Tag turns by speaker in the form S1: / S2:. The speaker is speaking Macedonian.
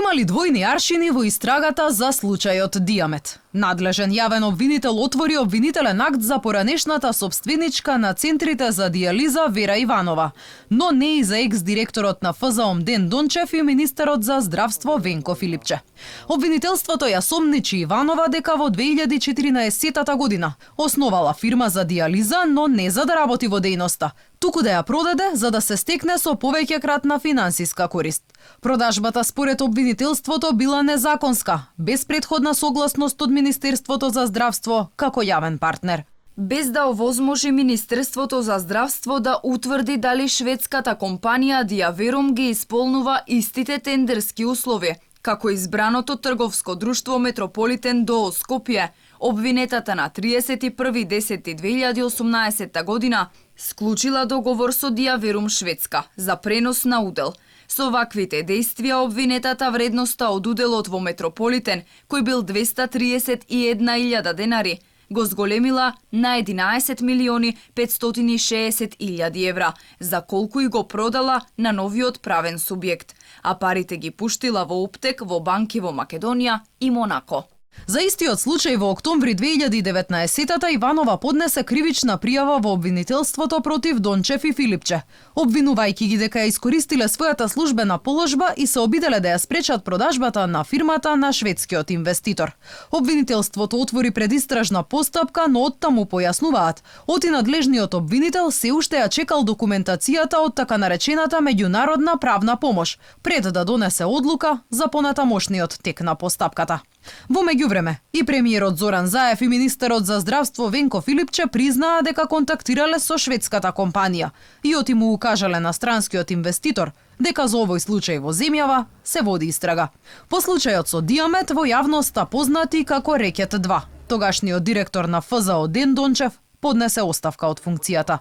S1: Имали двојни аршини во истрагата за случајот Диамет. Надлежен јавен обвинител отвори обвинителен акт за поранешната собственичка на центрите за дијализа Вера Иванова, но не и за екс-директорот на ФЗО Мден Дончев и министерот за здравство Венко Филипче. Обвинителството ја сомничи Иванова дека во 2014 година основала фирма за дијализа, но не за да работи во дејноста, туку да ја продаде за да се стекне со повеќе кратна финансиска корист. Продажбата според обвинителството била незаконска, без претходна согласност од Министерството за здравство како јавен партнер.
S2: Без да овозможи Министерството за здравство да утврди дали шведската компанија Диаверум ги исполнува истите тендерски услови, како избраното трговско друштво Метрополитен ДОО Скопје, обвинетата на 31.10.2018 година склучила договор со Диаверум Шведска за пренос на удел. Со ваквите действија обвинетата вредноста од уделот во Метрополитен, кој бил 231.000 денари, го зголемила на 11.560.000 евра, за колку и го продала на новиот правен субјект, а парите ги пуштила во оптек во банки во Македонија и Монако.
S1: За истиот случај во октомври 2019-та Иванова поднесе кривична пријава во обвинителството против Дончев и Филипче, обвинувајќи ги дека ја искористиле својата службена положба и се обиделе да ја спречат продажбата на фирмата на шведскиот инвеститор. Обвинителството отвори предистражна постапка, но оттаму појаснуваат, оти надлежниот обвинител се уште ја чекал документацијата од така наречената меѓународна правна помош, пред да донесе одлука за понатамошниот тек на постапката. Во меѓувреме, и премиерот Зоран Заев и министерот за здравство Венко Филипче признаа дека контактирале со шведската компанија и оти му укажале на странскиот инвеститор дека за овој случај во земјава се води истрага. По случајот со Диамет во јавноста познати како Рекет 2, тогашниот директор на ФЗО Ден Дончев поднесе оставка од функцијата.